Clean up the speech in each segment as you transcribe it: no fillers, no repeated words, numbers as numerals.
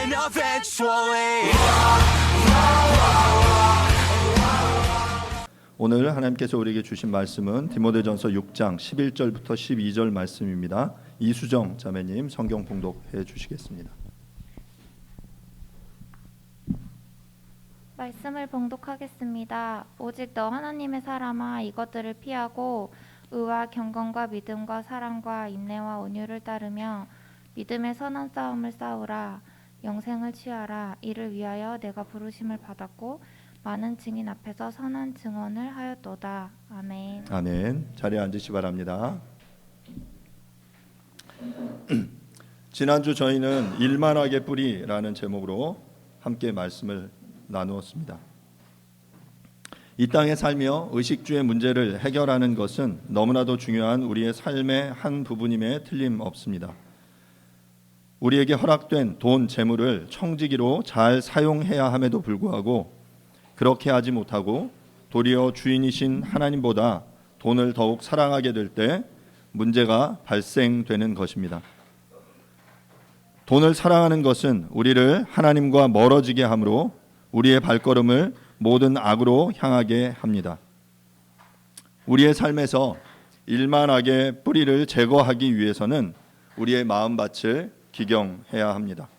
happen eventually. 오늘 하나님께서 우리에게 주신 말씀은 디모데전서 6장 11절부터 12절 말씀입니다. 이수정 자매님 성경 봉독해 주시겠습니다. 말씀을 봉독하겠습니다. 오직 너 하나님의 사람아 이것들을 피하고 의와 경건과 믿음과 사랑과 인내와 온유를 따르며 믿음의 선한 싸움을 싸우라. 영생을 취하라. 이를 위하여 내가 부르심을 받았고 많은 증인 앞에서 선한 증언을 하였도다. 아멘. 아멘. 자리에 앉으시 바랍니다. 지난주 저희는 일만하게 뿌리라는 제목으로 함께 말씀을 나누었습니다. 이 땅에 살며 의식주의 문제를 해결하는 것은 너무나도 중요한 우리의 삶의 한 부분임에 틀림없습니다. 우리에게 허락된 돈, 재물을 청지기로 잘 사용해야 함에도 불구하고 그렇게 하지 못하고 도리어 주인이신 하나님보다 돈을 더욱 사랑하게 될 때 문제가 발생되는 것입니다. 돈을 사랑하는 것은 우리를 하나님과 멀어지게 하므로 우리의 발걸음을 모든 악으로 향하게 합니다. 우리의 삶에서 일만하게 뿌리를 제거하기 위해서는 우리의 마음밭을 기경해야 합니다.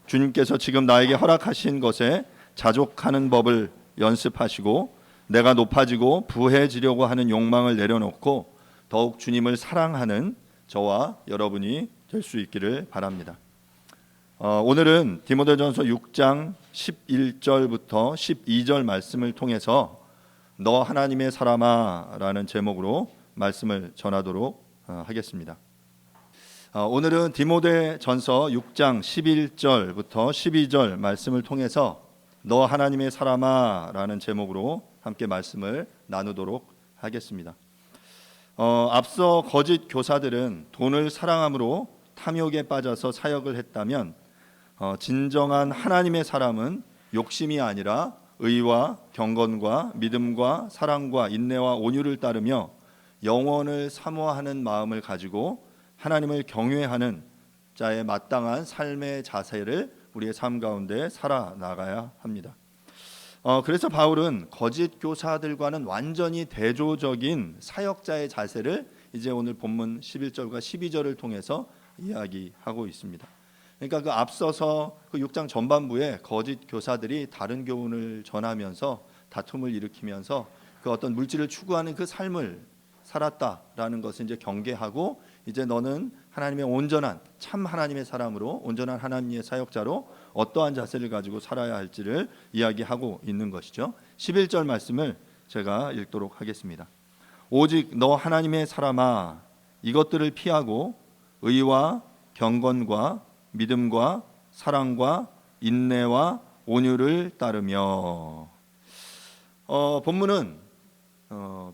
주님께서 지금 나에게 허락하신 것에 자족하는 법을 연습하시고 내가 높아지고 부해지려고 하는 욕망을 내려놓고 더욱 주님을 사랑하는 저와 여러분이 될 수 있기를 바랍니다. 오늘은 디모데전서 6장 11절부터 12절 말씀을 통해서 너 하나님의 사람아 라는 제목으로 말씀을 전하도록 하겠습니다. 오늘은 디모데전서 6장 11절부터 12절 말씀을 통해서 너 하나님의 사람아 라는 제목으로 함께 말씀을 나누도록 하겠습니다. 앞서 거짓 교사들은 돈을 사랑함으로 탐욕에 빠져서 사역을 했다면 진정한 하나님의 사람은 욕심이 아니라 의와 경건과 믿음과 사랑과 인내와 온유를 따르며 영원을 사모하는 마음을 가지고 하나님을 경외하는 자의 마땅한 삶의 자세를 우리의 삶 가운데 살아나가야 합니다. 그래서 바울은 거짓 교사들과는 완전히 대조적인 사역자의 자세를 이제 오늘 본문 11절과 12절을 통해서 이야기하고 있습니다. 그러니까 그 앞서서 그 6장 전반부에 거짓 교사들이 다른 교훈을 전하면서 다툼을 일으키면서 그 어떤 물질을 추구하는 그 삶을 살았다라는 것을 이제 경계하고 이제 너는 하나님의 온전한 참 하나님의 사람으로 온전한 하나님의 사역자로 어떠한 자세를 가지고 살아야 할지를 이야기하고 있는 것이죠. 11절 말씀을 제가 읽도록 하겠습니다. 오직 너 하나님의 사람아 이것들을 피하고 의와 경건과 믿음과 사랑과 인내와 온유를 따르며 본문은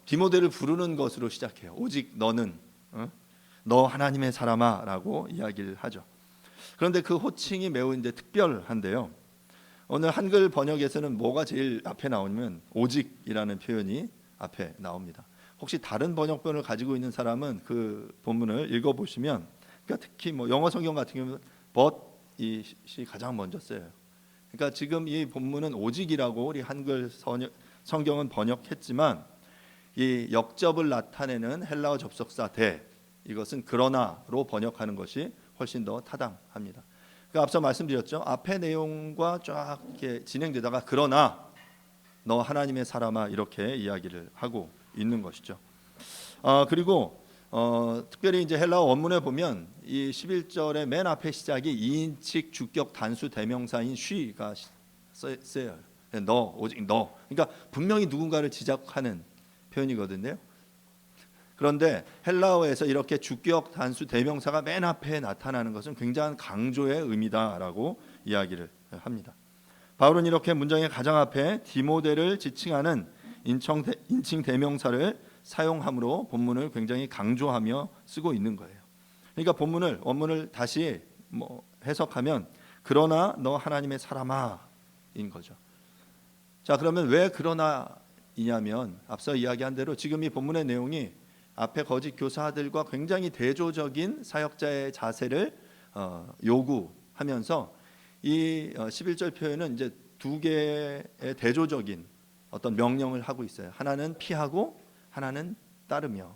디모데를 부르는 것으로 시작해요. 오직 너는 너 하나님의 사람아 라고 이야기를 하죠. 그런데 그 호칭이 매우 이제 특별한데요. 오늘 한글 번역에서는 뭐가 제일 앞에 나오냐면 오직이라는 표현이 앞에 나옵니다. 혹시 다른 번역본을 가지고 있는 사람은 그 본문을 읽어보시면 그러니까 특히 뭐 영어 성경 같은 경우는 but이 가장 먼저 써요. 그러니까 지금 이 본문은 오직이라고 우리 한글 성경은 번역했지만 이 역접을 나타내는 헬라어 접속사 대 이것은 그러나로 번역하는 것이 훨씬 더 타당합니다. 그러니까 앞서 말씀드렸죠. 앞의 내용과 쫙 이렇게 진행되다가 그러나 너 하나님의 사람아 이렇게 이야기를 하고 있는 것이죠. 그리고 특별히 이제 헬라어 원문에 보면 이 11절의 맨 앞에 시작이 2인칭 주격 단수 대명사인 she가 쓰여요. 너 오직 너. 그러니까 분명히 누군가를 지적하는 표현이거든요. 그런데 헬라어에서 이렇게 주격 단수 대명사가 맨 앞에 나타나는 것은 굉장한 강조의 의미다라고 이야기를 합니다. 바울은 이렇게 문장의 가장 앞에 디모데를 지칭하는 인칭 대명사를 사용함으로 본문을 굉장히 강조하며 쓰고 있는 거예요. 그러니까 원문을 다시 해석하면 그러나 너 하나님의 사람아인 거죠. 자, 그러면 왜 그러나이냐면 앞서 이야기한 대로 지금 이 본문의 내용이 앞에 거짓 교사들과 굉장히 대조적인 사역자의 자세를 요구하면서 이 11절 표현은 이제 두 개의 대조적인 어떤 명령을 하고 있어요. 하나는 피하고 하나는 따르며.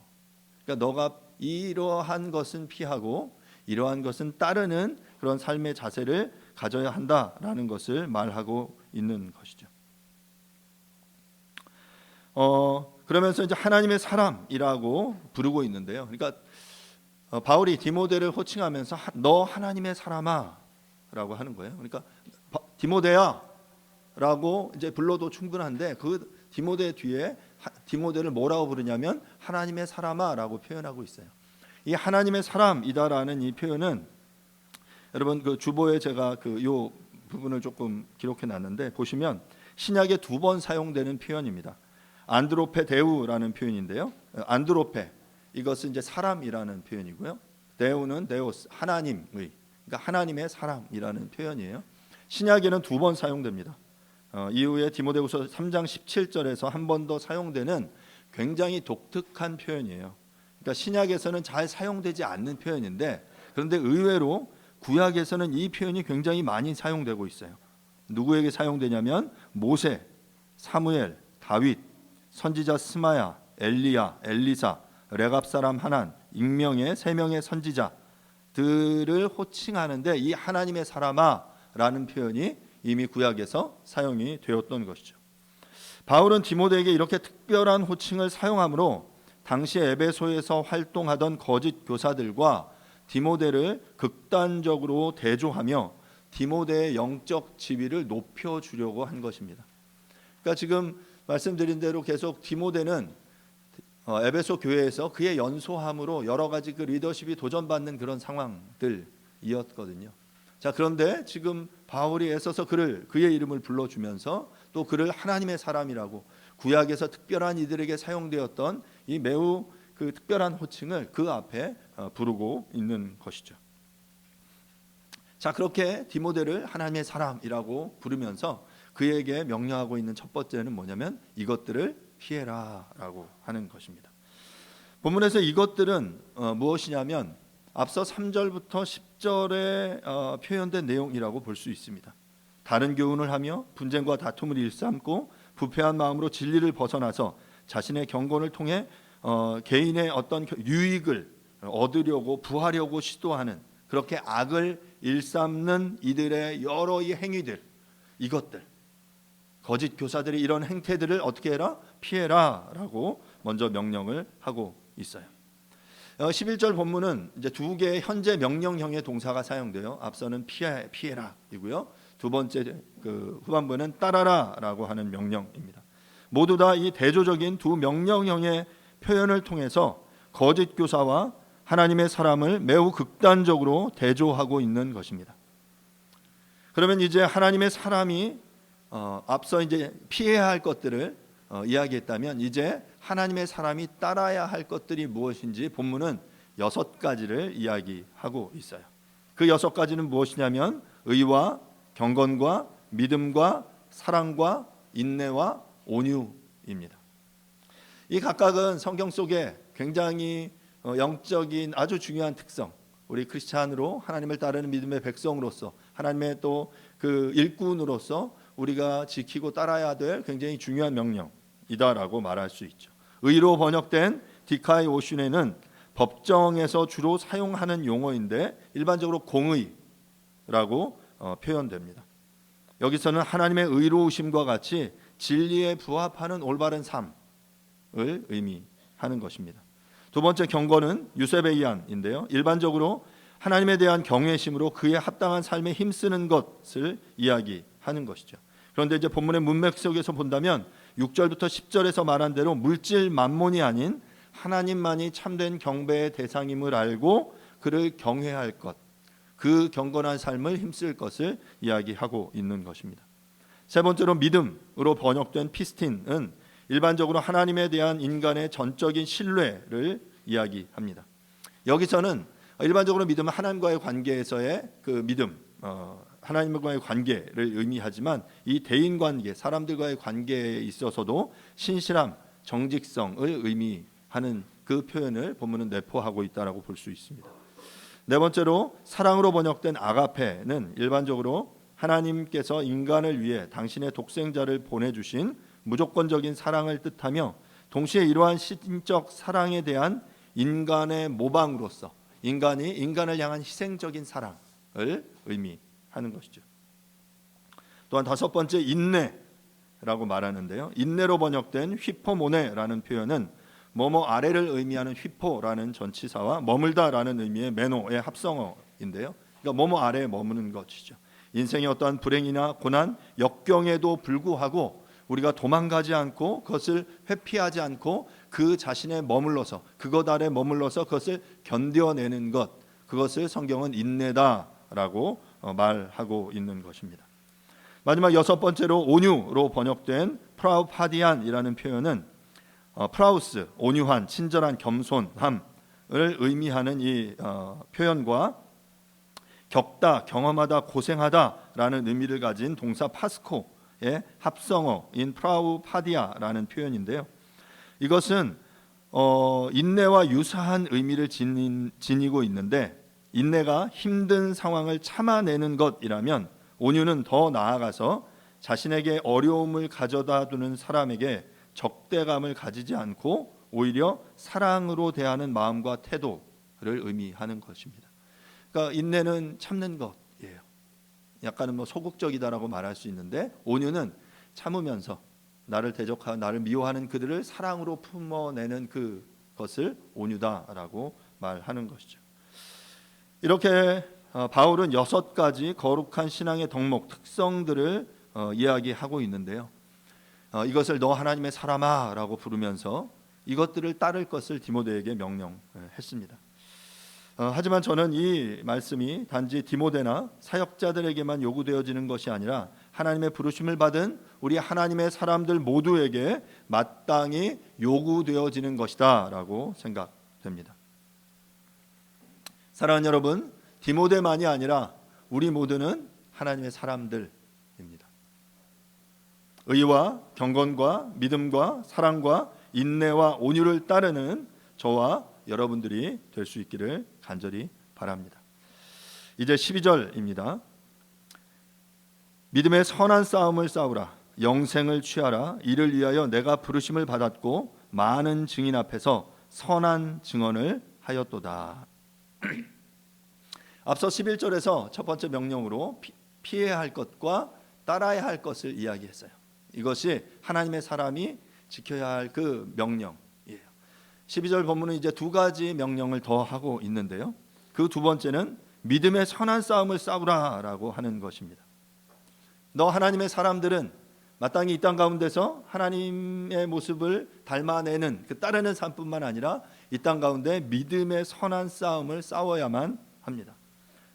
그러니까 너가 이러한 것은 피하고 이러한 것은 따르는 그런 삶의 자세를 가져야 한다라는 것을 말하고 있는 것이죠. 그러면서 이제 하나님의 사람이라고 부르고 있는데요. 그러니까 바울이 디모데를 호칭하면서 너 하나님의 사람아라고 하는 거예요. 그러니까 디모데야라고 이제 불러도 충분한데 그 디모데 뒤에 디모데를 뭐라고 부르냐면 하나님의 사람아라고 표현하고 있어요. 이 하나님의 사람이다라는 이 표현은 여러분 그 주보에 제가 요 부분을 조금 기록해 놨는데 보시면 신약에 2번 사용되는 표현입니다. 안드로페 데우라는 표현인데요. 안드로페 이것은 이제 사람이라는 표현이고요. 데우는 데오스 하나님의 그러니까 하나님의 사람이라는 표현이에요. 신약에는 2번 사용됩니다. 이후에 디모데후서 3장 17절에서 한 번 더 사용되는 굉장히 독특한 표현이에요. 그러니까 신약에서는 잘 사용되지 않는 표현인데 그런데 의외로 구약에서는 이 표현이 굉장히 많이 사용되고 있어요. 누구에게 사용되냐면 모세, 사무엘, 다윗, 선지자 스마야, 엘리야, 엘리사, 레갑 사람 하난, 익명의 3명의 선지자들을 호칭하는데 이 하나님의 사람아라는 표현이 이미 구약에서 사용이 되었던 것이죠. 바울은 디모데에게 이렇게 특별한 호칭을 사용하므로 당시 에베소에서 활동하던 거짓 교사들과 디모데를 극단적으로 대조하며 디모데의 영적 지위를 높여주려고 한 것입니다. 그러니까 지금 말씀드린 대로 계속 디모데는 에베소 교회에서 그의 연소함으로 여러 가지 그 리더십이 도전받는 그런 상황들이었거든요. 자, 그런데 지금 바울이 애써서 그의 이름을 불러주면서 또 그를 하나님의 사람이라고 구약에서 특별한 이들에게 사용되었던 이 매우 그 특별한 호칭을 그 앞에 부르고 있는 것이죠. 자, 그렇게 디모데를 하나님의 사람이라고 부르면서 그에게 명령하고 있는 첫 번째는 뭐냐면 이것들을 피해라라고 하는 것입니다. 본문에서 이것들은 무엇이냐면 앞서 3절부터 10절에 표현된 내용이라고 볼 수 있습니다. 다른 교훈을 하며 분쟁과 다툼을 일삼고 부패한 마음으로 진리를 벗어나서 자신의 경건을 통해 개인의 어떤 유익을 얻으려고 부하려고 시도하는 그렇게 악을 일삼는 이들의 여러 이 행위들, 이것들 거짓 교사들이 이런 행태들을 어떻게 해라? 피해라라고 먼저 명령을 하고 있어요. 11절 본문은 이제 두 개의 현재 명령형의 동사가 사용돼요. 앞서는 피해라이고요. 두 번째 그 후반부는 따라라라고 하는 명령입니다. 모두 다 이 대조적인 두 명령형의 표현을 통해서 거짓 교사와 하나님의 사람을 매우 극단적으로 대조하고 있는 것입니다. 그러면 이제 하나님의 사람이 앞서 이제 피해야 할 것들을 이야기했다면 이제 하나님의 사람이 따라야 할 것들이 무엇인지 본문은 6가지를 이야기하고 있어요. 그 6가지는 무엇이냐면 의와 경건과 믿음과 사랑과 인내와 온유입니다. 이 각각은 성경 속에 굉장히 영적인 아주 중요한 특성, 우리 크리스찬으로 하나님을 따르는 믿음의 백성으로서 하나님의 또 그 일꾼으로서 우리가 지키고 따라야 될 굉장히 중요한 명령이다라고 말할 수 있죠. 의로 번역된 디카이 오슌에는 법정에서 주로 사용하는 용어인데 일반적으로 공의라고 표현됩니다. 여기서는 하나님의 의로우심과 같이 진리에 부합하는 올바른 삶을 의미하는 것입니다. 두 번째 경건은 유세베이안인데요. 일반적으로 하나님에 대한 경외심으로 그에 합당한 삶에 힘쓰는 것을 이야기하는 것이죠. 그런데 이제 본문의 문맥 속에서 본다면 6절부터 10절에서 말한 대로 물질 만몬이 아닌 하나님만이 참된 경배의 대상임을 알고 그를 경외할 것, 그 경건한 삶을 힘쓸 것을 이야기하고 있는 것입니다. 세 번째로 믿음으로 번역된 피스틴은 일반적으로 하나님에 대한 인간의 전적인 신뢰를 이야기합니다. 여기서는 일반적으로 믿음은 하나님과의 관계에서의 그 믿음, 하나님과의 관계를 의미하지만 이 대인관계, 사람들과의 관계에 있어서도 신실함, 정직성을 의미하는 그 표현을 본문은 내포하고 있다라고 볼 수 있습니다. 네 번째로 사랑으로 번역된 아가페는 일반적으로 하나님께서 인간을 위해 당신의 독생자를 보내주신 무조건적인 사랑을 뜻하며 동시에 이러한 신적 사랑에 대한 인간의 모방으로서 인간이 인간을 향한 희생적인 사랑을 의미하는 것이죠. 또한 다섯 번째 인내라고 말하는데요. 인내로 번역된 휘포모네라는 표현은 뭐뭐 아래를 의미하는 휘포라는 전치사와 머물다라는 의미의 메노의 합성어인데요. 그러니까 뭐뭐 아래에 머무는 것이죠. 인생의 어떠한 불행이나 고난, 역경에도 불구하고 우리가 도망가지 않고 그것을 회피하지 않고 그 자신에 머물러서 그것 아래 머물러서 그것을 견뎌내는 것, 그것을 성경은 인내다라고 말하고 있는 것입니다. 마지막 여섯 번째로 온유로 번역된 프라우파디안이라는 표현은 프라우스, 온유한, 친절한, 겸손함을 의미하는 이 표현과 겪다, 경험하다, 고생하다라는 의미를 가진 동사 파스코의 합성어인 프라우파디아라는 표현인데요. 이것은 인내와 유사한 의미를 지니고 있는데 인내가 힘든 상황을 참아내는 것이라면 온유는 더 나아가서 자신에게 어려움을 가져다 두는 사람에게 적대감을 가지지 않고 오히려 사랑으로 대하는 마음과 태도를 의미하는 것입니다. 그러니까 인내는 참는 것이에요. 약간은 소극적이다라고 말할 수 있는데 온유는 참으면서 나를 대적하고 나를 미워하는 그들을 사랑으로 품어내는 그것을 온유다라고 말하는 것이죠. 이렇게 바울은 6가지 거룩한 신앙의 덕목 특성들을 이야기하고 있는데요. 이것을 너 하나님의 사람아라고 부르면서 이것들을 따를 것을 디모데에게 명령했습니다. 하지만 저는 이 말씀이 단지 디모데나 사역자들에게만 요구되어지는 것이 아니라 하나님의 부르심을 받은 우리 하나님의 사람들 모두에게 마땅히 요구되어지는 것이다라고 생각됩니다. 사랑하는 여러분, 디모데만이 아니라 우리 모두는 하나님의 사람들입니다. 의와 경건과 믿음과 사랑과 인내와 온유를 따르는 저와 여러분들이 될 수 있기를 간절히 바랍니다. 이제 12절입니다. 믿음의 선한 싸움을 싸우라. 영생을 취하라. 이를 위하여 내가 부르심을 받았고 많은 증인 앞에서 선한 증언을 하였도다. 앞서 11절에서 첫 번째 명령으로 피해야 할 것과 따라야 할 것을 이야기했어요. 이것이 하나님의 사람이 지켜야 할 그 명령이에요. 12절 본문은 이제 2가지 명령을 더 하고 있는데요. 그 두 번째는 믿음의 선한 싸움을 싸우라라고 하는 것입니다. 너 하나님의 사람들은 마땅히 이 땅 가운데서 하나님의 모습을 닮아내는 그 따르는 삶뿐만 아니라 이 땅 가운데 믿음의 선한 싸움을 싸워야만 합니다.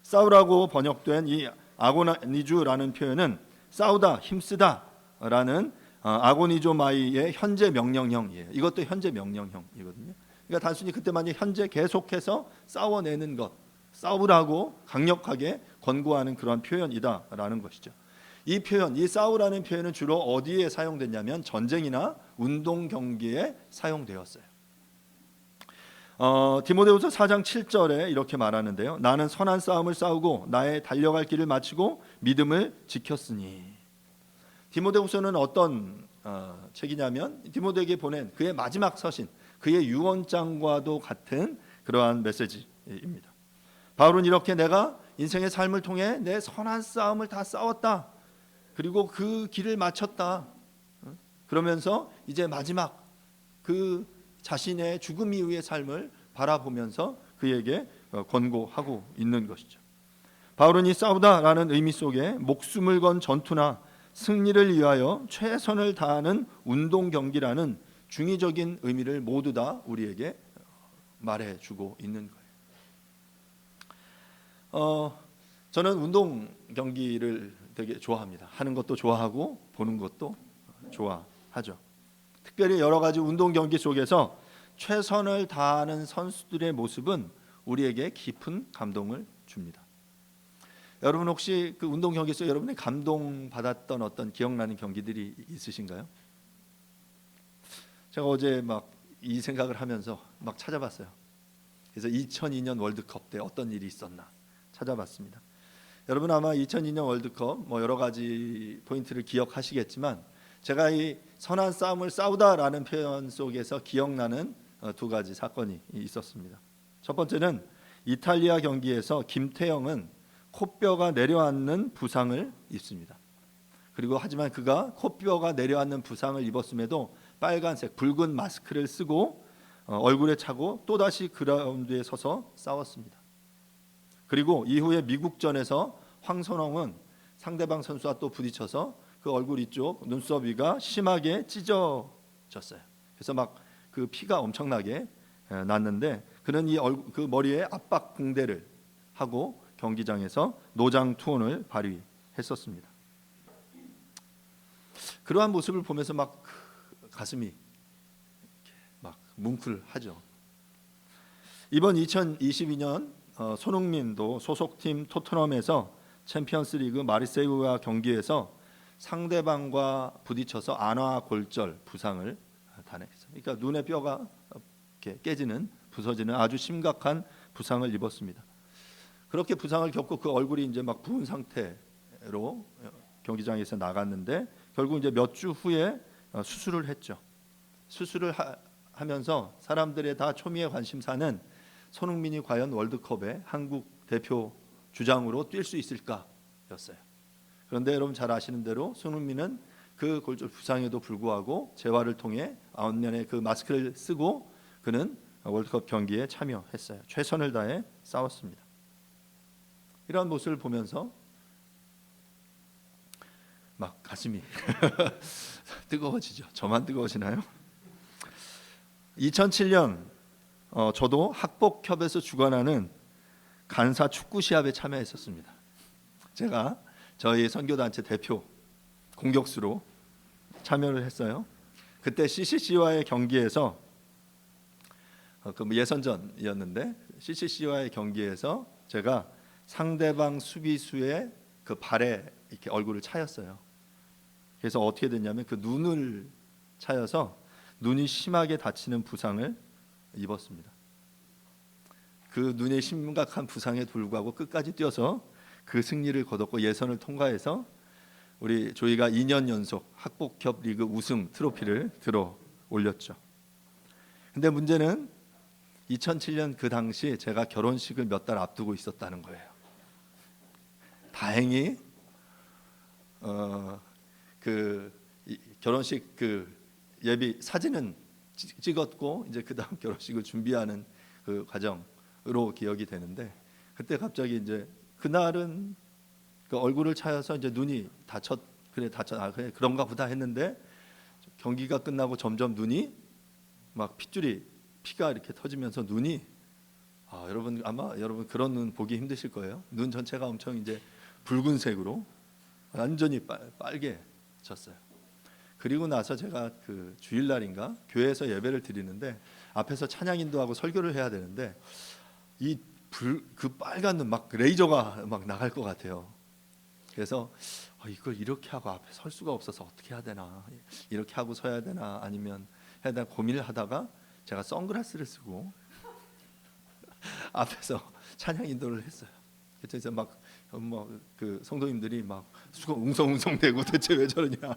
싸우라고 번역된 이 아고니주라는 표현은 싸우다, 힘쓰다라는 아고니조마이의 현재 명령형이에요. 이것도 현재 명령형이거든요. 그러니까 단순히 그때만이 현재 계속해서 싸워내는 것, 싸우라고 강력하게 권고하는 그런 표현이다라는 것이죠. 이 표현, 이 싸우라는 표현은 주로 어디에 사용됐냐면 전쟁이나 운동 경기에 사용되었어요. 디모데후서 4장 7절에 이렇게 말하는데요. 나는 선한 싸움을 싸우고 나의 달려갈 길을 마치고 믿음을 지켰으니. 디모데후서는 어떤 책이냐면 디모데에게 보낸 그의 마지막 서신, 그의 유언장과도 같은 그러한 메시지입니다. 바울은 이렇게 내가 인생의 삶을 통해 내 선한 싸움을 다 싸웠다. 그리고 그 길을 마쳤다. 그러면서 이제 마지막 그 자신의 죽음 이후의 삶을 바라보면서 그에게 권고하고 있는 것이죠. 바울은 이 싸우다라는 의미 속에 목숨을 건 전투나 승리를 위하여 최선을 다하는 운동 경기라는 중의적인 의미를 모두 다 우리에게 말해주고 있는 거예요. 저는 운동 경기를 되게 좋아합니다. 하는 것도 좋아하고 보는 것도 좋아하죠. 특별히 여러 가지 운동 경기 속에서 최선을 다하는 선수들의 모습은 우리에게 깊은 감동을 줍니다. 여러분 혹시 그 운동 경기 속에 여러분이 감동받았던 어떤 기억나는 경기들이 있으신가요? 제가 어제 막 이 생각을 하면서 막 찾아봤어요. 그래서 2002년 월드컵 때 어떤 일이 있었나 찾아봤습니다. 여러분 아마 2002년 월드컵 뭐 여러 가지 포인트를 기억하시겠지만 제가 이 선한 싸움을 싸우다라는 표현 속에서 기억나는 두 가지 사건이 있었습니다. 첫 번째는 이탈리아 경기에서 김태형은 코뼈가 내려앉는 부상을 입습니다. 그리고 하지만 그가 코뼈가 내려앉는 부상을 입었음에도 빨간색 붉은 마스크를 쓰고 얼굴에 차고 또다시 그라운드에 서서 싸웠습니다. 그리고 이후에 미국전에서 황선홍은 상대방 선수와 또 부딪혀서 그 얼굴 이쪽 눈썹 위가 심하게 찢어졌어요. 그래서 막 그 피가 엄청나게 났는데 그는 그 머리에 압박 붕대를 하고 경기장에서 노장 투혼을 발휘했었습니다. 그러한 모습을 보면서 막 가슴이 막 뭉클하죠. 이번 2022년 손흥민도 소속팀 토트넘에서 챔피언스리그 마르세유와 경기에서 상대방과 부딪혀서 안화골절 부상을 당했어요. 그러니까 눈의 뼈가 이렇게 깨지는 부서지는 아주 심각한 부상을 입었습니다. 그렇게 부상을 겪고 그 얼굴이 이제 막 부은 상태로 경기장에서 나갔는데 결국 이제 몇 주 후에 수술을 했죠. 수술을 하면서 사람들의 다 초미의 관심사는 손흥민이 과연 월드컵에 한국 대표 주장으로 뛸 수 있을까였어요. 그런데 여러분 잘 아시는 대로 손흥민은 그 골절 부상에도 불구하고 재활을 통해 앞면에 그 마스크를 쓰고 그는 월드컵 경기에 참여했어요. 최선을 다해 싸웠습니다. 이러한 모습을 보면서 막 가슴이 뜨거워지죠. 저만 뜨거워지나요? 2007년 저도 학복협에서 주관하는 간사 축구 시합에 참여했었습니다. 제가 저희 선교단체 대표 공격수로 참여를 했어요. 그때 CCC와의 경기에서 그 예선전이었는데 CCC와의 경기에서 제가 상대방 수비수의 그 발에 이렇게 얼굴을 차였어요. 그래서 어떻게 됐냐면 그 눈을 차여서 눈이 심하게 다치는 부상을 입었습니다. 그 눈의 심각한 부상에 불구하고 끝까지 뛰어서 그 승리를 거뒀고 예선을 통과해서 우리 조이가 2년 연속 학복협 리그 우승 트로피를 들어 올렸죠. 근데 문제는 2007년 그 당시 제가 결혼식을 몇 달 앞두고 있었다는 거예요. 다행히 그 결혼식 그 예비 사진은 찍었고 이제 그 다음 결혼식을 준비하는 그 과정으로 기억이 되는데 그때 갑자기 이제 그날은 그 얼굴을 차여서 이제 눈이 다쳤 그래 그런가 보다 했는데 경기가 끝나고 점점 눈이 막 피가 이렇게 터지면서 눈이 여러분 아마 여러분 그런 눈 보기 힘드실 거예요. 눈 전체가 엄청 이제 붉은색으로 완전히 빨개졌어요. 그리고 나서 제가 그 주일날인가 교회에서 예배를 드리는데 앞에서 찬양 인도하고 설교를 해야 되는데 그 빨간 눈 막 레이저가 막 나갈 것 같아요. 그래서 이걸 이렇게 하고 앞에 설 수가 없어서 어떻게 해야 되나 이렇게 하고 서야 되나 아니면 해야 되나 고민을 하다가 제가 선글라스를 쓰고 앞에서 찬양 인도를 했어요. 그래서 막 그 성도님들이 막 웅성웅성대고 대체 왜 저러냐.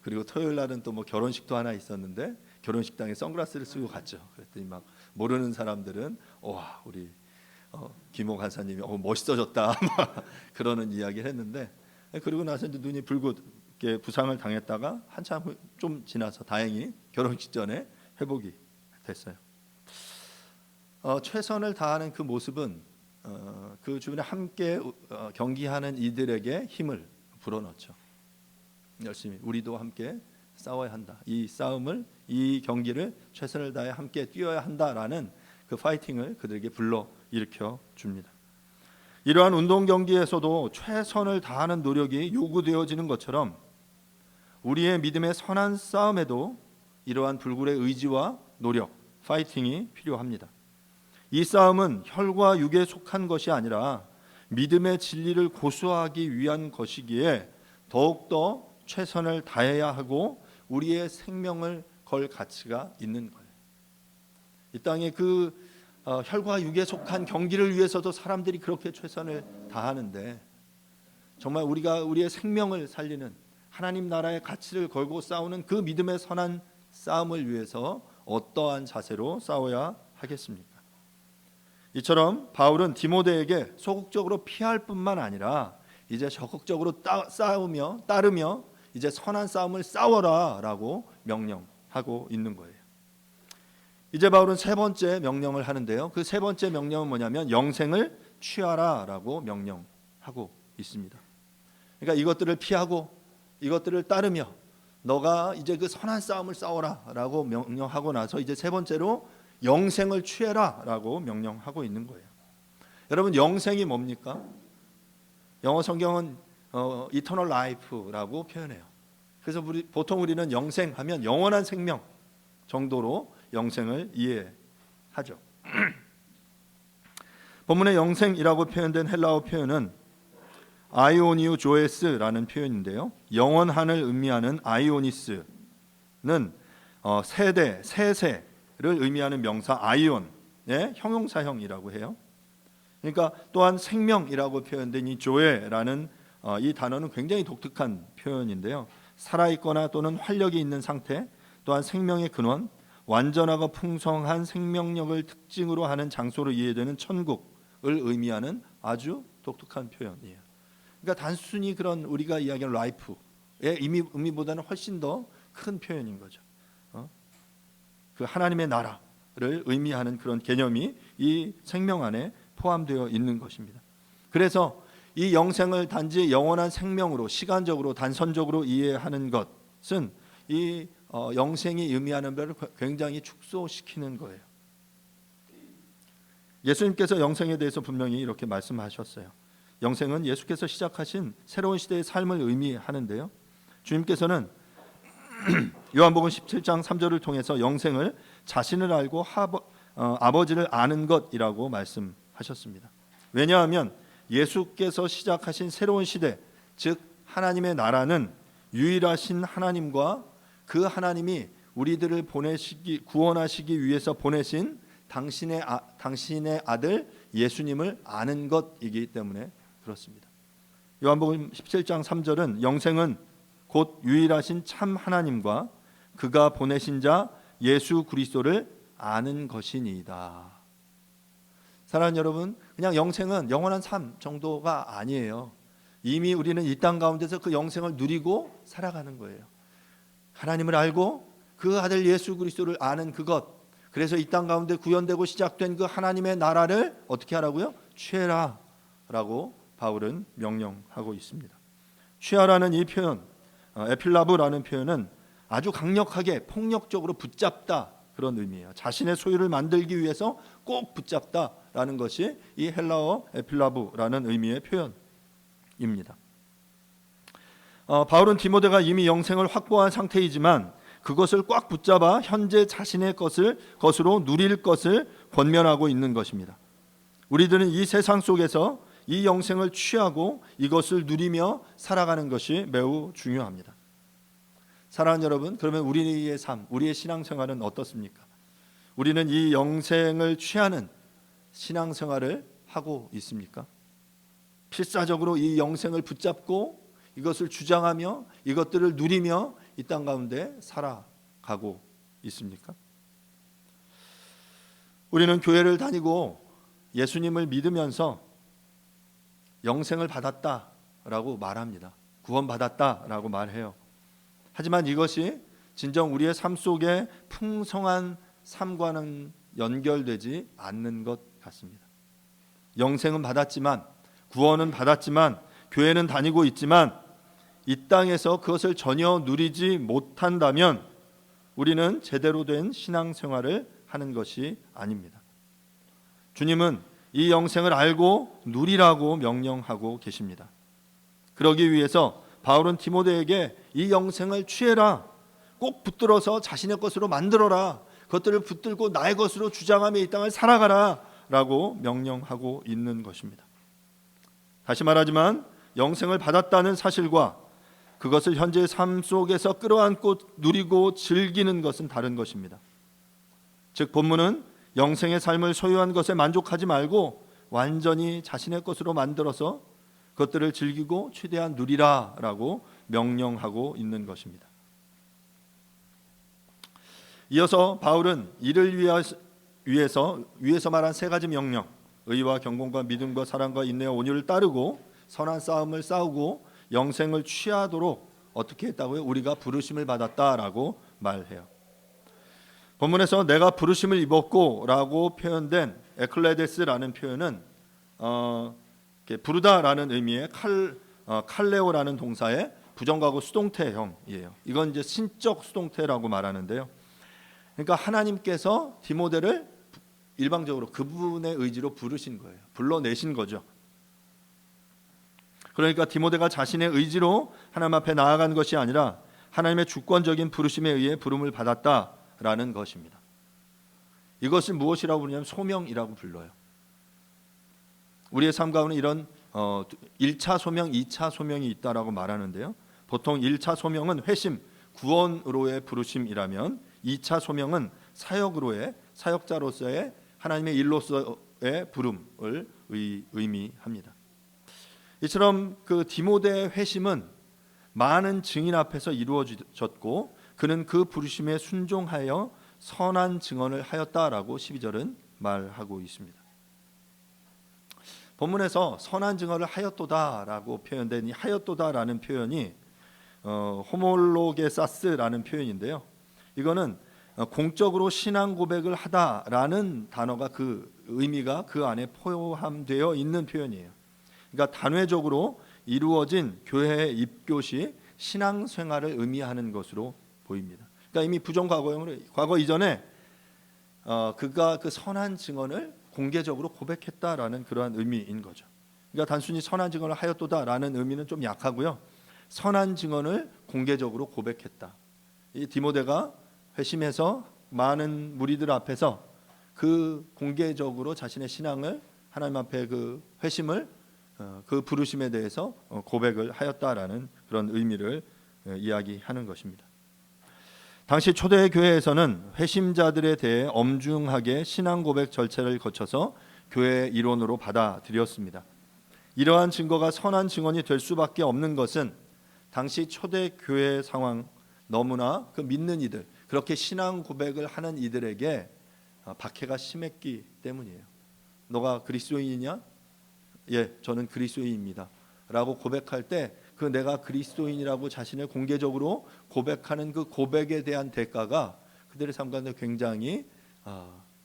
그리고 토요일 날은 또 뭐 결혼식도 하나 있었는데 결혼식장에 선글라스를 쓰고 갔죠. 그랬더니 막 모르는 사람들은 와 우리 김호 간사님이 멋있어졌다 그러는 이야기를 했는데 그리고 나서 이제 눈이 붉게 부상을 당했다가 한참 좀 지나서 다행히 결혼식 전에 회복이 됐어요. 최선을 다하는 그 모습은 그 주변에 함께 경기하는 이들에게 힘을 불어넣죠. 열심히 우리도 함께 싸워야 한다. 이 경기를 최선을 다해 함께 뛰어야 한다라는 그 파이팅을 그들에게 불러 일으켜 줍니다. 이러한 운동 경기에서도 최선을 다하는 노력이 요구되어지는 것처럼 우리의 믿음의 선한 싸움에도 이러한 불굴의 의지와 노력, 파이팅이 필요합니다. 이 싸움은 혈과 육에 속한 것이 아니라 믿음의 진리를 고수하기 위한 것이기에 더욱더 최선을 다해야 하고 우리의 생명을 걸 가치가 있는 거예요. 이 땅에 그 혈과 육에 속한 경기를 위해서도 사람들이 그렇게 최선을 다하는데 정말 우리가 우리의 생명을 살리는 하나님 나라의 가치를 걸고 싸우는 그 믿음의 선한 싸움을 위해서 어떠한 자세로 싸워야 하겠습니까? 이처럼 바울은 디모데에게 소극적으로 피할 뿐만 아니라 이제 적극적으로 따르며 이제 선한 싸움을 싸워라라고 명령하고 있는 거예요. 이제 바울은 세 번째 명령을 하는데요. 그 세 번째 명령은 뭐냐면 영생을 취하라라고 명령하고 있습니다. 그러니까 이것들을 피하고 이것들을 따르며 너가 이제 그 선한 싸움을 싸워라라고 명령하고 나서 이제 세 번째로 영생을 취해라라고 명령하고 있는 거예요. 여러분, 영생이 뭡니까? 영어 성경은 eternal life라고 표현해요. 그래서 보통 우리는 영생하면 영원한 생명 정도로 영생을 이해하죠. 본문의 영생이라고 표현된 헬라어 표현은 아이오니우 조에스라는 표현인데요. 영원한을 의미하는 아이오니스는 세세를 의미하는 명사 아이온의 형용사형이라고 해요. 그러니까 또한 생명이라고 표현된 이 조에라는 이 단어는 굉장히 독특한 표현인데요. 살아있거나 또는 활력이 있는 상태, 또한 생명의 근원, 완전하고 풍성한 생명력을 특징으로 하는 장소로 이해되는 천국을 의미하는 아주 독특한 표현이에요. 그러니까 단순히 그런 우리가 이야기하는 라이프의 의미보다는 훨씬 더 큰 표현인 거죠. 그 하나님의 나라를 의미하는 그런 개념이 이 생명 안에 포함되어 있는 것입니다. 그래서 이 영생을 단지 영원한 생명으로 시간적으로 단선적으로 이해하는 것은 이 영생이 의미하는 바를 굉장히 축소시키는 거예요. 예수님께서 영생에 대해서 분명히 이렇게 말씀하셨어요. 영생은 예수께서 시작하신 새로운 시대의 삶을 의미하는데요. 주님께서는 요한복음 17장 3절을 통해서 영생을 자신을 알고 아버지를 아는 것이라고 말씀하셨습니다. 왜냐하면 예수께서 시작하신 새로운 시대, 즉 하나님의 나라는 유일하신 하나님과 그 하나님이 우리들을 구원하시기 위해서 보내신 당신의 아들 예수님을 아는 것이기 때문에 그렇습니다. 요한복음 17장 3절은 영생은 곧 유일하신 참 하나님과 그가 보내신 자 예수 그리스도를 아는 것이니이다. 사랑하는 여러분, 그냥 영생은 영원한 삶 정도가 아니에요. 이미 우리는 이 땅 가운데서 그 영생을 누리고 살아가는 거예요. 하나님을 알고 그 아들 예수 그리스도를 아는 그것, 그래서 이 땅 가운데 구현되고 시작된 그 하나님의 나라를 어떻게 하라고요? 취해라 라고 바울은 명령하고 있습니다. 취하라는 이 표현, 에필라브라는 표현은 아주 강력하게 폭력적으로 붙잡다 그런 의미예요. 자신의 소유를 만들기 위해서 꼭 붙잡다라는 것이 이 헬라어 에필라브라는 의미의 표현입니다. 바울은 디모데가 이미 영생을 확보한 상태이지만 그것을 꽉 붙잡아 현재 자신의 것으로 누릴 것을 권면하고 있는 것입니다. 우리들은 이 세상 속에서 이 영생을 취하고 이것을 누리며 살아가는 것이 매우 중요합니다. 사랑하는 여러분, 그러면 우리의 삶, 우리의 신앙생활은 어떻습니까? 우리는 이 영생을 취하는 신앙생활을 하고 있습니까? 필사적으로 이 영생을 붙잡고 이것을 주장하며 이것들을 누리며 이 땅 가운데 살아가고 있습니까? 우리는 교회를 다니고 예수님을 믿으면서 영생을 받았다라고 말합니다. 구원받았다라고 말해요. 하지만 이것이 진정 우리의 삶 속에 풍성한 삶과는 연결되지 않는 것 같습니다. 영생은 받았지만, 구원은 받았지만, 교회는 다니고 있지만 이 땅에서 그것을 전혀 누리지 못한다면 우리는 제대로 된 신앙생활을 하는 것이 아닙니다. 주님은 이 영생을 알고 누리라고 명령하고 계십니다. 그러기 위해서 바울은 디모데에게 이 영생을 취해라, 꼭 붙들어서 자신의 것으로 만들어라, 그것들을 붙들고 나의 것으로 주장하며 이 땅을 살아가라 라고 명령하고 있는 것입니다. 다시 말하지만 영생을 받았다는 사실과 그것을 현재의 삶 속에서 끌어안고 누리고 즐기는 것은 다른 것입니다. 즉 본문은 영생의 삶을 소유한 것에 만족하지 말고 완전히 자신의 것으로 만들어서 그것들을 즐기고 최대한 누리라라고 명령하고 있는 것입니다. 이어서 바울은 이를 위해서 말한 세 가지 명령, 의와 경건과 믿음과 사랑과 인내와 온유를 따르고 선한 싸움을 싸우고 영생을 취하도록 어떻게 했다고요? 우리가 부르심을 받았다라고 말해요. 본문에서 내가 부르심을 입었고라고 표현된 에클레데스라는 표현은 부르다라는 의미의 칼레오라는 동사의 부정과거 수동태형이에요. 이건 이제 신적 수동태라고 말하는데요. 그러니까 하나님께서 디모데를 일방적으로 그분의 의지로 부르신 거예요. 불러내신 거죠. 그러니까 디모데가 자신의 의지로 하나님 앞에 나아간 것이 아니라 하나님의 주권적인 부르심에 의해 부름을 받았다라는 것입니다. 이것을 무엇이라고 부르냐면 소명이라고 불러요. 우리의 삶 가운데 이런 1차 소명, 2차 소명이 있다라고 말하는데요. 보통 1차 소명은 회심, 구원으로의 부르심이라면 2차 소명은 사역으로의 사역자로서의 하나님의 일로서의 부름을 의미합니다. 이처럼 그 디모데의 회심은 많은 증인 앞에서 이루어졌고 그는 그 부르심에 순종하여 선한 증언을 하였다라고 12절은 말하고 있습니다. 본문에서 선한 증언을 하였도다라고 표현된 이 하였도다라는 표현이 호몰로게사스라는 표현인데요. 이거는 공적으로 신앙 고백을 하다라는 단어가 그 의미가 그 안에 포함되어 있는 표현이에요. 그러니까 단회적으로 이루어진 교회의 입교시 신앙생활을 의미하는 것으로 보입니다. 그러니까 이미 부정과거형으로 과거 이전에 그가 그 선한 증언을 공개적으로 고백했다라는 그러한 의미인 거죠. 그러니까 단순히 선한 증언을 하였도다라는 의미는 좀 약하고요. 선한 증언을 공개적으로 고백했다. 이 디모데가 회심해서 많은 무리들 앞에서 그 공개적으로 자신의 신앙을 하나님 앞에 그 회심을 그 부르심에 대해서 고백을 하였다라는 그런 의미를 이야기하는 것입니다. 당시 초대 교회에서는 회심자들에 대해 엄중하게 신앙 고백 절차를 거쳐서 교회의 일원으로 받아들였습니다. 이러한 증거가 선한 증언이 될 수밖에 없는 것은 당시 초대 교회 상황 너무나 그 믿는 이들 그렇게 신앙 고백을 하는 이들에게 박해가 심했기 때문이에요. 너가 그리스도인이냐? 예, 저는 그리스도인입니다. 라고 고백할 때 그 내가 그리스도인이라고 자신을 공개적으로 고백하는 그 고백에 대한 대가가 그들의 삶 가운데 굉장히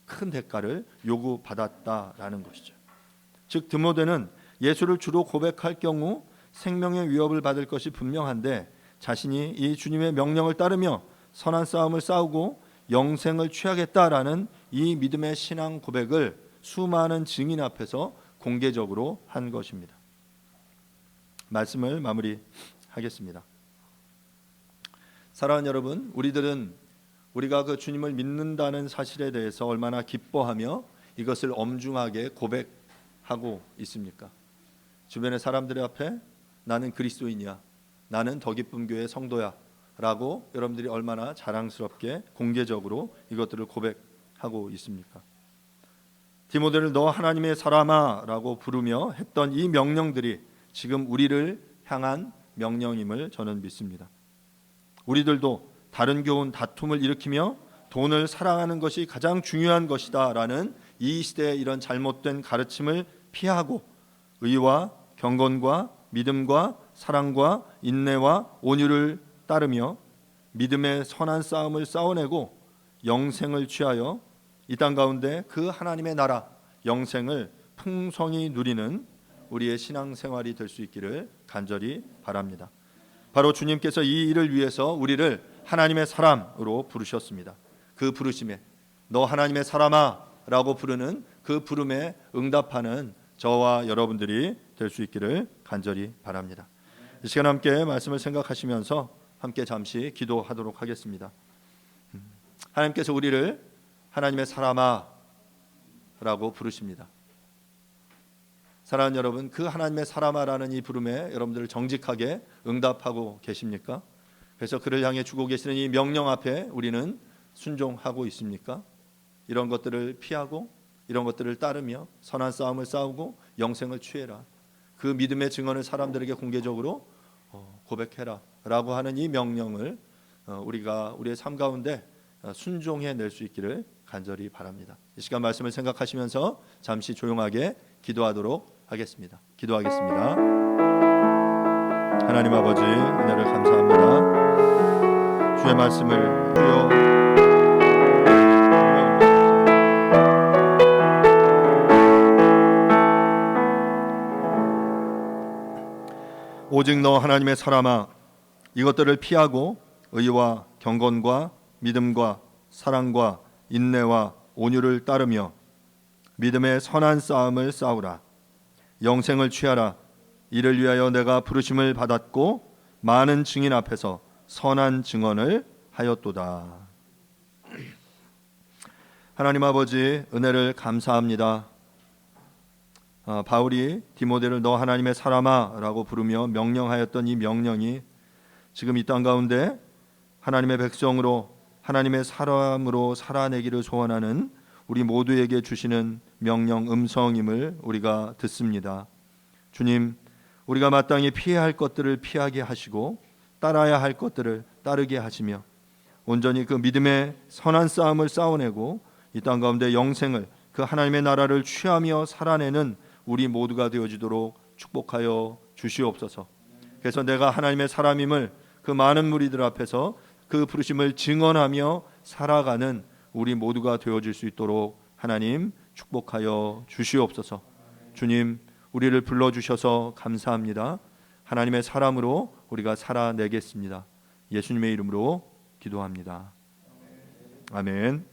큰 대가를 요구받았다라는 것이죠. 즉 디모데는 예수를 주로 고백할 경우 생명의 위협을 받을 것이 분명한데 자신이 이 주님의 명령을 따르며 선한 싸움을 싸우고 영생을 취하겠다라는 이 믿음의 신앙 고백을 수많은 증인 앞에서 공개적으로 한 것입니다. 말씀을 마무리하겠습니다. 사랑하는 여러분, 우리가 그 주님을 믿는다는 사실에 대해서 얼마나 기뻐하며 이것을 엄중하게 고백하고 있습니까? 주변의 사람들 앞에 나는 그리스도인이야, 나는 더 기쁨 교회 성도야 라고 여러분들이 얼마나 자랑스럽게 공개적으로 이것들을 고백하고 있습니까? 디모데를 너 하나님의 사람아 라고 부르며 했던 이 명령들이 지금 우리를 향한 명령임을 저는 믿습니다. 우리들도 다른 교훈 다툼을 일으키며 돈을 사랑하는 것이 가장 중요한 것이다 라는 이 시대의 이런 잘못된 가르침을 피하고 의와 경건과 믿음과 사랑과 인내와 온유를 따르며 믿음의 선한 싸움을 싸워내고 영생을 취하여 이 땅 가운데 그 하나님의 나라 영생을 풍성히 누리는 우리의 신앙생활이 될 수 있기를 간절히 바랍니다. 바로 주님께서 이 일을 위해서 우리를 하나님의 사람으로 부르셨습니다. 그 부르심에 너 하나님의 사람아 라고 부르는 그 부름에 응답하는 저와 여러분들이 될 수 있기를 간절히 바랍니다. 이 시간 함께 말씀을 생각하시면서 함께 잠시 기도하도록 하겠습니다. 하나님께서 우리를 하나님의 사람아 라고 부르십니다. 사랑하는 여러분, 그 하나님의 사람아라는 이 부름에 여러분들 정직하게 응답하고 계십니까? 그래서 그를 향해 주고 계시는 이 명령 앞에 우리는 순종하고 있습니까? 이런 것들을 피하고 이런 것들을 따르며 선한 싸움을 싸우고 영생을 취해라. 그 믿음의 증언을 사람들에게 공개적으로 고백해라라고 하는 이 명령을 우리가 우리의 삶 가운데 순종해 낼 수 있기를 간절히 바랍니다. 이 시간 말씀을 생각하시면서 잠시 조용하게 기도하도록 하겠습니다. 기도하겠습니다. 하나님 아버지, 은혜를 감사합니다. 주의 말씀을 주여 오직 너 하나님의 사람아, 이것들을 피하고 의와 경건과 믿음과 사랑과 인내와 온유를 따르며 믿음의 선한 싸움을 싸우라. 영생을 취하라. 이를 위하여 내가 부르심을 받았고 많은 증인 앞에서 선한 증언을 하였도다. 하나님 아버지, 은혜를 감사합니다. 바울이 디모데를 너 하나님의 사람아 라고 부르며 명령하였던 이 명령이 지금 이 땅 가운데 하나님의 백성으로 하나님의 사람으로 살아내기를 소원하는 우리 모두에게 주시는 명령 음성임을 우리가 듣습니다. 주님, 우리가 마땅히 피해야 할 것들을 피하게 하시고 따라야 할 것들을 따르게 하시며 온전히 그 믿음의 선한 싸움을 싸워내고 이 땅 가운데 영생을, 그 하나님의 나라를 취하며 살아내는 우리 모두가 되어지도록 축복하여 주시옵소서. 그래서 내가 하나님의 사람임을 그 많은 무리들 앞에서 그 부르심을 증언하며 살아가는 우리 모두가 되어질 수 있도록 하나님 축복하여 주시옵소서. 주님, 우리를 불러주셔서 감사합니다. 하나님의 사람으로 우리가 살아내겠습니다. 예수님의 이름으로 기도합니다. 아멘.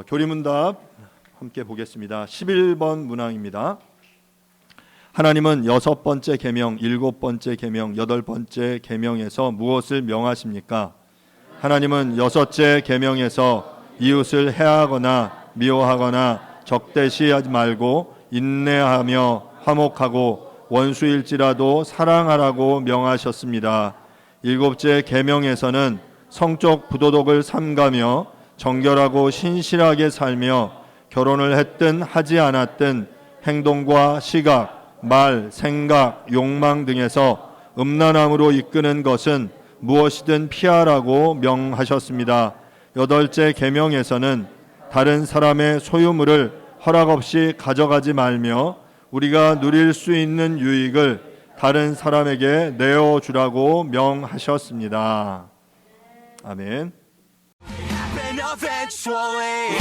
교리문답 함께 보겠습니다. 11번 문항입니다. 하나님은 6번째 계명, 7번째 계명, 8번째 계명에서 무엇을 명하십니까? 하나님은 6째 계명에서 이웃을 해하거나 미워하거나 적대시하지 말고 인내하며 화목하고 원수일지라도 사랑하라고 명하셨습니다. 7째 계명에서는 성적 부도덕을 삼가며 정결하고 신실하게 살며 결혼을 했든 하지 않았든 행동과 시각, 말, 생각, 욕망 등에서 음란함으로 이끄는 것은 무엇이든 피하라고 명하셨습니다. 8째 계명에서는 다른 사람의 소유물을 허락 없이 가져가지 말며 우리가 누릴 수 있는 유익을 다른 사람에게 내어주라고 명하셨습니다. 아멘. Happen eventually.